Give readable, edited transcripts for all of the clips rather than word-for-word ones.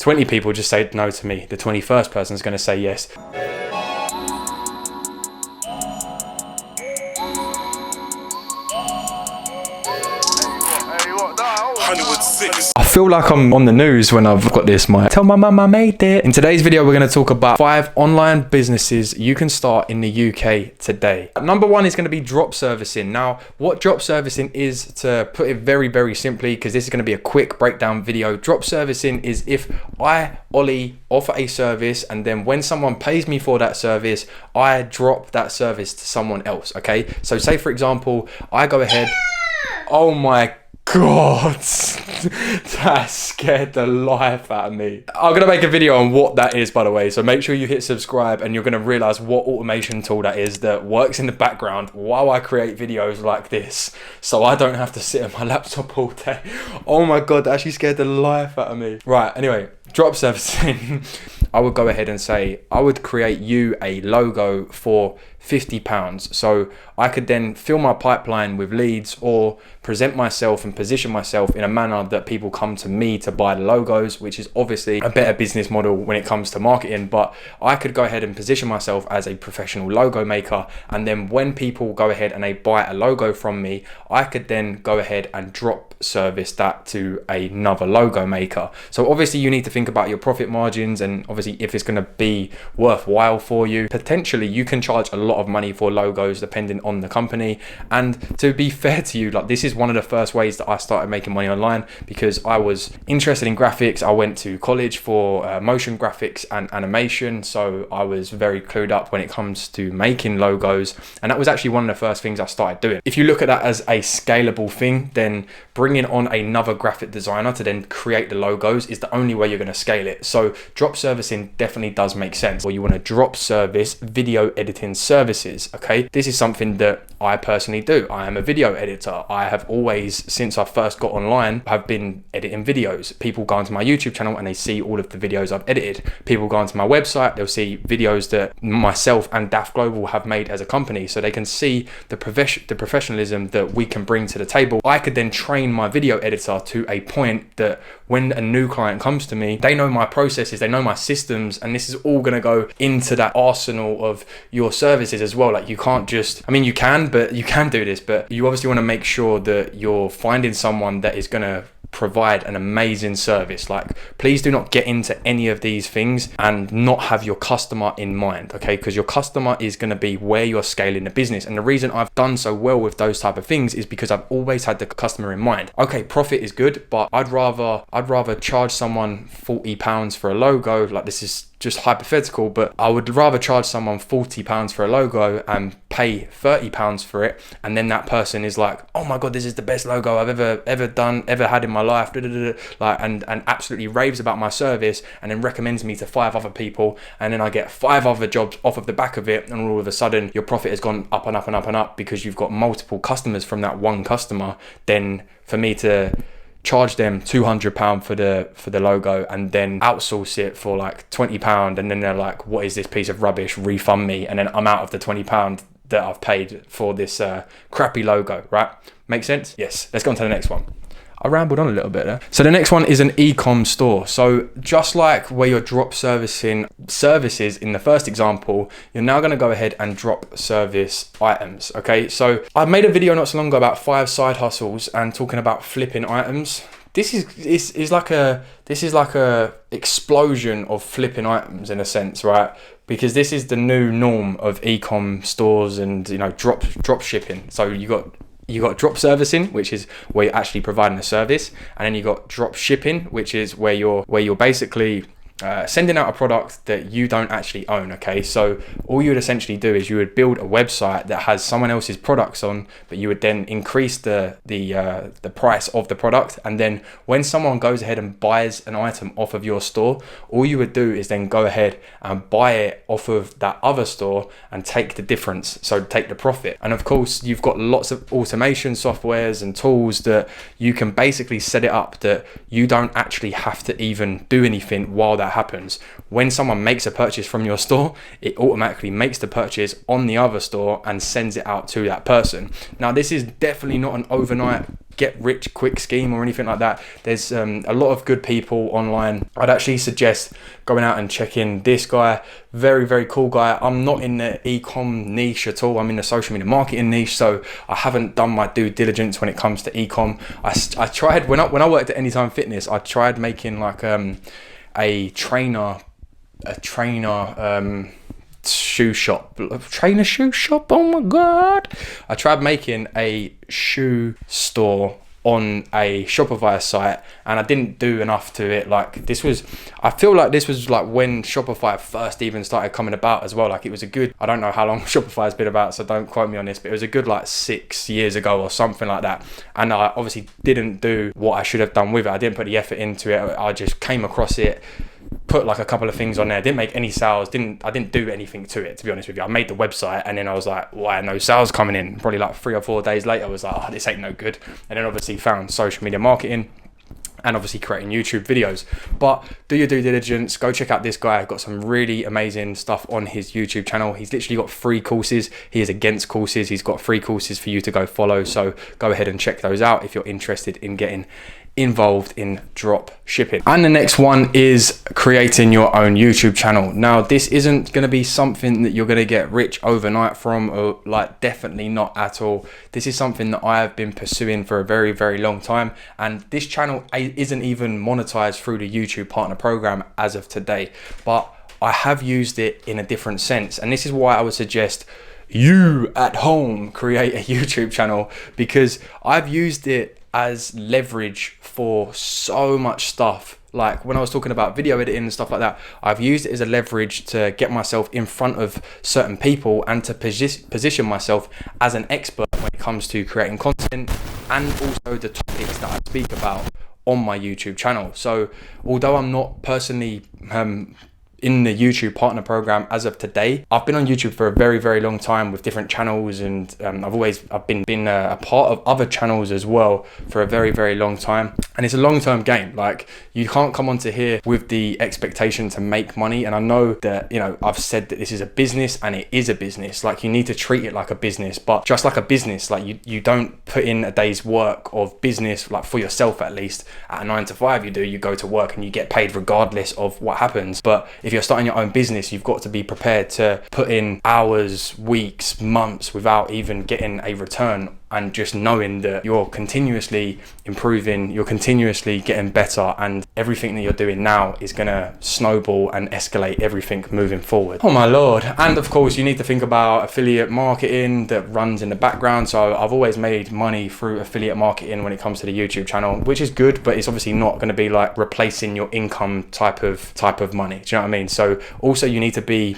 20 people just say no to me. The 21st person is going to say yes. I feel like I'm on the news when I've got this mic. Tell my mum I made it. In today's video, we're going to talk about 5 online businesses you can start in the UK today. Number 1 is going to be drop servicing. Now, what drop servicing is, to put it very, very simply, because this is going to be a quick breakdown video. Drop servicing is if I, Olley, offer a service, and then when someone pays me for that service, I drop that service to someone else, okay? So say, for example, I go ahead. Oh my God, that scared the life out of me. I'm gonna make a video on what that is, by the way, so make sure you hit subscribe and you're gonna realize what automation tool that is that works in the background while I create videos like this, so I don't have to sit at my laptop all day. Oh my God, that actually scared the life out of me. Right, anyway, drop servicing. I would go ahead and say, I would create you a logo for £50. So I could then fill my pipeline with leads or present myself and position myself in a manner that people come to me to buy the logos, which is obviously a better business model when it comes to marketing. But I could go ahead and position myself as a professional logo maker. And then when people go ahead and they buy a logo from me, I could then go ahead and drop service that to another logo maker. So obviously you need to think about your profit margins, and obviously if it's going to be worthwhile for you. Potentially you can charge a lot of money for logos depending on the company. And to be fair to you, like, this is one of the first ways that I started making money online, because I was interested in graphics. I went to college for motion graphics and animation, so I was very clued up when it comes to making logos, and that was actually one of the first things I started doing. If you look at that as a scalable thing, then bringing on another graphic designer to then create the logos is the only way you're going to scale it. So drop servicing definitely does make sense. Or you want to drop service video editing services, okay? This is something that I personally do. I am a video editor. I have always, since I first got online, have been editing videos. People go onto my YouTube channel and they see all of the videos I've edited. People go onto my website, they'll see videos that myself and Daft Global have made as a company, so they can see the professionalism that we can bring to the table. I could then train my video editor to a point that when a new client comes to me, they know my processes, they know my systems, and this is all going to go into that arsenal of your services as well. Like, you can't just, I mean, you can do this, but you obviously want to make sure that you're finding someone that is going to provide an amazing service. Like, please do not get into any of these things and not have your customer in mind, okay? Because your customer is going to be where you're scaling the business. And the reason I've done so well with those type of things is because I've always had the customer in mind. Okay, profit is good, but I'd rather charge someone £40 for a logo. Like, this is just hypothetical, but I would rather charge someone £40 for a logo and pay £30 for it, and then that person is like, oh my God, this is the best logo I've ever had in my life, like, and absolutely raves about my service, and then recommends me to 5 other people, and then I get 5 other jobs off of the back of it, and all of a sudden your profit has gone up and up and up and up because you've got multiple customers from that one customer. Then for me to charge them £200 for the logo and then outsource it for like £20, and then they're like, what is this piece of rubbish, refund me, and then I'm out of the £20 that I've paid for this crappy logo, right? Make sense? Yes. Let's go on to the next one. I rambled on a little bit there. So the next one is an e-com store. So just like where you're drop servicing services in the first example, you're now going to go ahead and drop service items, okay? So I made a video not so long ago about 5 side hustles and talking about flipping items. This is like a explosion of flipping items in a sense, right? Because this is the new norm of e-com stores and, you know, drop shipping. So you got drop servicing, which is where you're actually providing a service, and then you got drop shipping, which is where you're basically sending out a product that you don't actually own, okay? So all you would essentially do is you would build a website that has someone else's products on, but you would then increase the price of the product, and then when someone goes ahead and buys an item off of your store, all you would do is then go ahead and buy it off of that other store and take the difference, so take the profit. And of course you've got lots of automation softwares and tools that you can basically set it up that you don't actually have to even do anything while that happens. When someone makes a purchase from your store, it automatically makes the purchase on the other store and sends it out to that person. Now, this is definitely not an overnight get rich quick scheme or anything like that. There's a lot of good people online. I'd actually suggest going out and checking this guy. Very, very cool guy. I'm not in the e-com niche at all. I'm in the social media marketing niche, so I haven't done my due diligence when it comes to e-com. I tried when I worked at Anytime Fitness, I tried making like a trainer shoe shop. Oh my god, I tried making a shoe store on a Shopify site, and I didn't do enough to it. Like, I feel like this was like when Shopify first even started coming about as well. Like, it was a good, I don't know how long Shopify has been about, so don't quote me on this, but it was a good like 6 years ago or something like that. And I obviously didn't do what I should have done with it. I didn't put the effort into it. I just came across it, put like a couple of things on there, didn't make any sales, I didn't do anything to it, to be honest with you. I made the website, and then I was like, why no sales coming in? Probably like 3 or 4 days later, I was like, oh, this ain't no good. And then obviously found social media marketing and obviously creating YouTube videos. But do your due diligence, go check out this guy. I've got some really amazing stuff on his YouTube channel. He's literally got free courses. He is against courses. He's got free courses for you to go follow, so go ahead and check those out if you're interested in getting involved in drop shipping. And the next one is creating your own YouTube channel. Now, this isn't going to be something that you're going to get rich overnight from, or like, definitely not at all. This is something that I have been pursuing for a very, very long time, and this channel isn't even monetized through the YouTube partner program as of today, but I have used it in a different sense. And this is why I would suggest you at home create a YouTube channel, because I've used it as leverage for so much stuff. Like when I was talking about video editing and stuff like that, I've used it as a leverage to get myself in front of certain people and to position myself as an expert when it comes to creating content, and also the topics that I speak about on my YouTube channel. So although I'm not personally in the YouTube partner program as of today, I've been on YouTube for a very, very long time with different channels, and I've been a part of other channels as well for a very, very long time. And it's a long-term game. Like, you can't come onto here with the expectation to make money. And I know that, you know, I've said that this is a business, and it is a business. Like, you need to treat it like a business, but just like a business, like you don't put in a day's work of business, like for yourself at least. At a 9 to 5, you go to work and you get paid regardless of what happens. But if you're starting your own business, you've got to be prepared to put in hours, weeks, months without even getting a return, and just knowing that you're continuously improving, you're continuously getting better, and everything that you're doing now is gonna snowball and escalate everything moving forward. Oh my lord. And of course, you need to think about affiliate marketing that runs in the background. So I've always made money through affiliate marketing when it comes to the YouTube channel, which is good, but it's obviously not gonna be like replacing your income type of money. Do you know what I mean? So also you need to be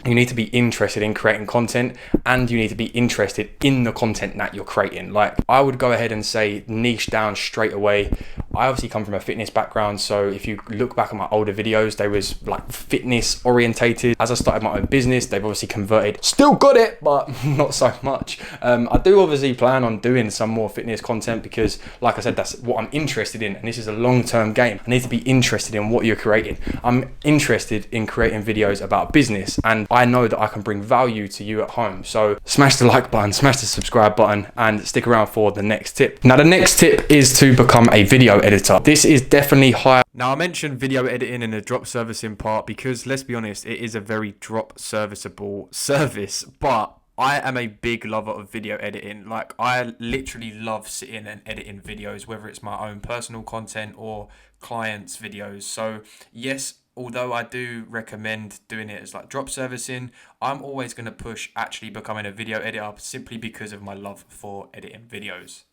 interested in creating content, and you need to be interested in the content that you're creating. Like, I would go ahead and say niche down straight away. I obviously come from a fitness background, so if you look back at my older videos, they was like fitness orientated. As I started my own business, they've obviously converted. Still got it, but not so much. I do obviously plan on doing some more fitness content, because like I said, that's what I'm interested in, and this is a long-term game. I need to be interested in what you're creating. I'm interested in creating videos about business, and I know that I can bring value to you at home. So smash the like button, smash the subscribe button, and stick around for the next tip. Now, the next tip is to become a video editor. This is definitely higher. Now, I mentioned video editing in the drop servicing part because, let's be honest, it is a very drop serviceable service, but I am a big lover of video editing. Like, I literally love sitting and editing videos, whether it's my own personal content or clients' videos. So yes, although I do recommend doing it as like drop servicing, I'm always going to push actually becoming a video editor, simply because of my love for editing videos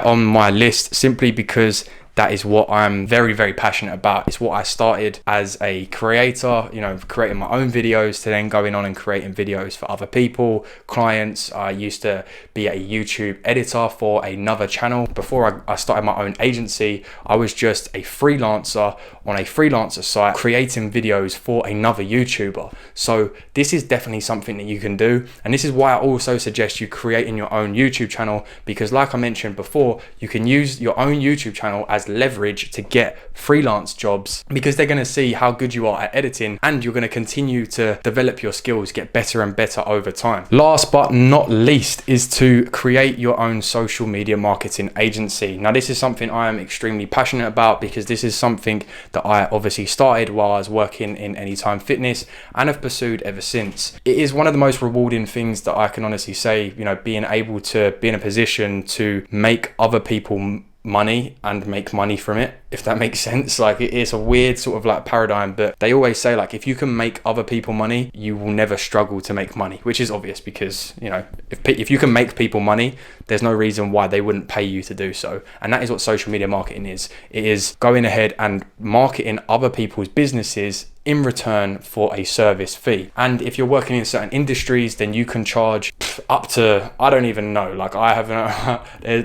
on my list, simply because that is what I'm very, very passionate about. It's what I started as a creator, you know, creating my own videos, to then going on and creating videos for other people, clients. I used to be a YouTube editor for another channel. Before I started my own agency, I was just a freelancer on a freelancer site creating videos for another YouTuber. So this is definitely something that you can do. And this is why I also suggest you creating your own YouTube channel, because like I mentioned before, you can use your own YouTube channel as as leverage to get freelance jobs, because they're going to see how good you are at editing, and you're going to continue to develop your skills, get better and better over time. Last but not least is to create your own social media marketing agency. Now, this is something I am extremely passionate about, because this is something that I obviously started while I was working in Anytime Fitness and have pursued ever since. It is one of the most rewarding things that I can honestly say, you know, being able to be in a position to make other people money and make money from it, if that makes sense. Like, it's a weird sort of like paradigm, but they always say, like, if you can make other people money, you will never struggle to make money, which is obvious, because, you know, if you can make people money, there's no reason why they wouldn't pay you to do so. And that is what social media marketing is. It is going ahead and marketing other people's businesses in return for a service fee. And if you're working in certain industries, then you can charge up to, I don't even know, like, I haven't,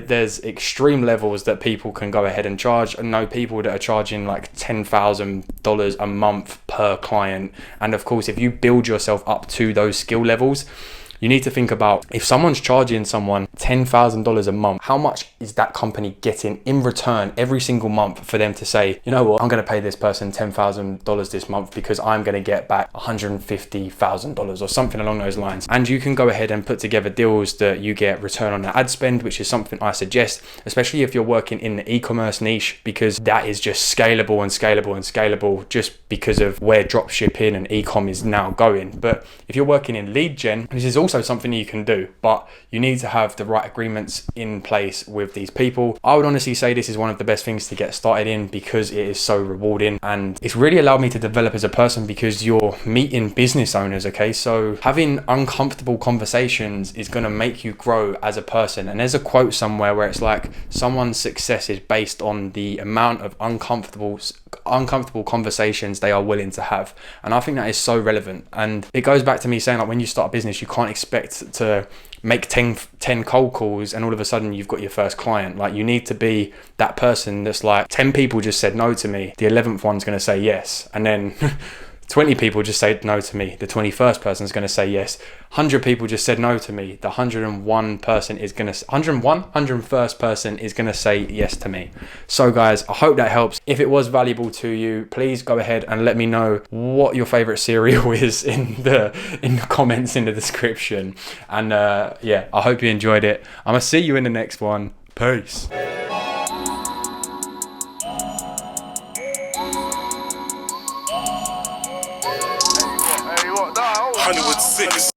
there's extreme levels that people can go ahead and charge. I know people that are charging like $10,000 a month per client. And of course, if you build yourself up to those skill levels, you need to think about, if someone's charging someone $10,000 a month, how much is that company getting in return every single month for them to say, you know what, I'm going to pay this person $10,000 this month because I'm going to get back $150,000 or something along those lines. And you can go ahead and put together deals that you get return on the ad spend, which is something I suggest, especially if you're working in the e-commerce niche, because that is just scalable and scalable and scalable, just because of where dropshipping and e-com is now going. But if you're working in lead gen, this is also something you can do, but you need to have the right agreements in place with these people. I would honestly say this is one of the best things to get started in, because it is so rewarding, and it's really allowed me to develop as a person, because you're meeting business owners, okay? So having uncomfortable conversations is going to make you grow as a person. And there's a quote somewhere where it's like, someone's success is based on the amount of uncomfortable conversations they are willing to have. And I think that is so relevant. And it goes back to me saying, like, when you start a business, you can't expect to make 10 cold calls and all of a sudden you've got your first client. Like, you need to be that person that's like, 10 people just said no to me, the 11th one's going to say yes, and then 20 people just said no to me, the 21st person's going to say yes. 100 people just said no to me, the 101st person is going to say yes to me. So guys, I hope that helps. If it was valuable to you, please go ahead and let me know what your favorite cereal is in the comments in the description. And yeah, I hope you enjoyed it. I'm gonna see you in the next one. Peace. Hollywood 6.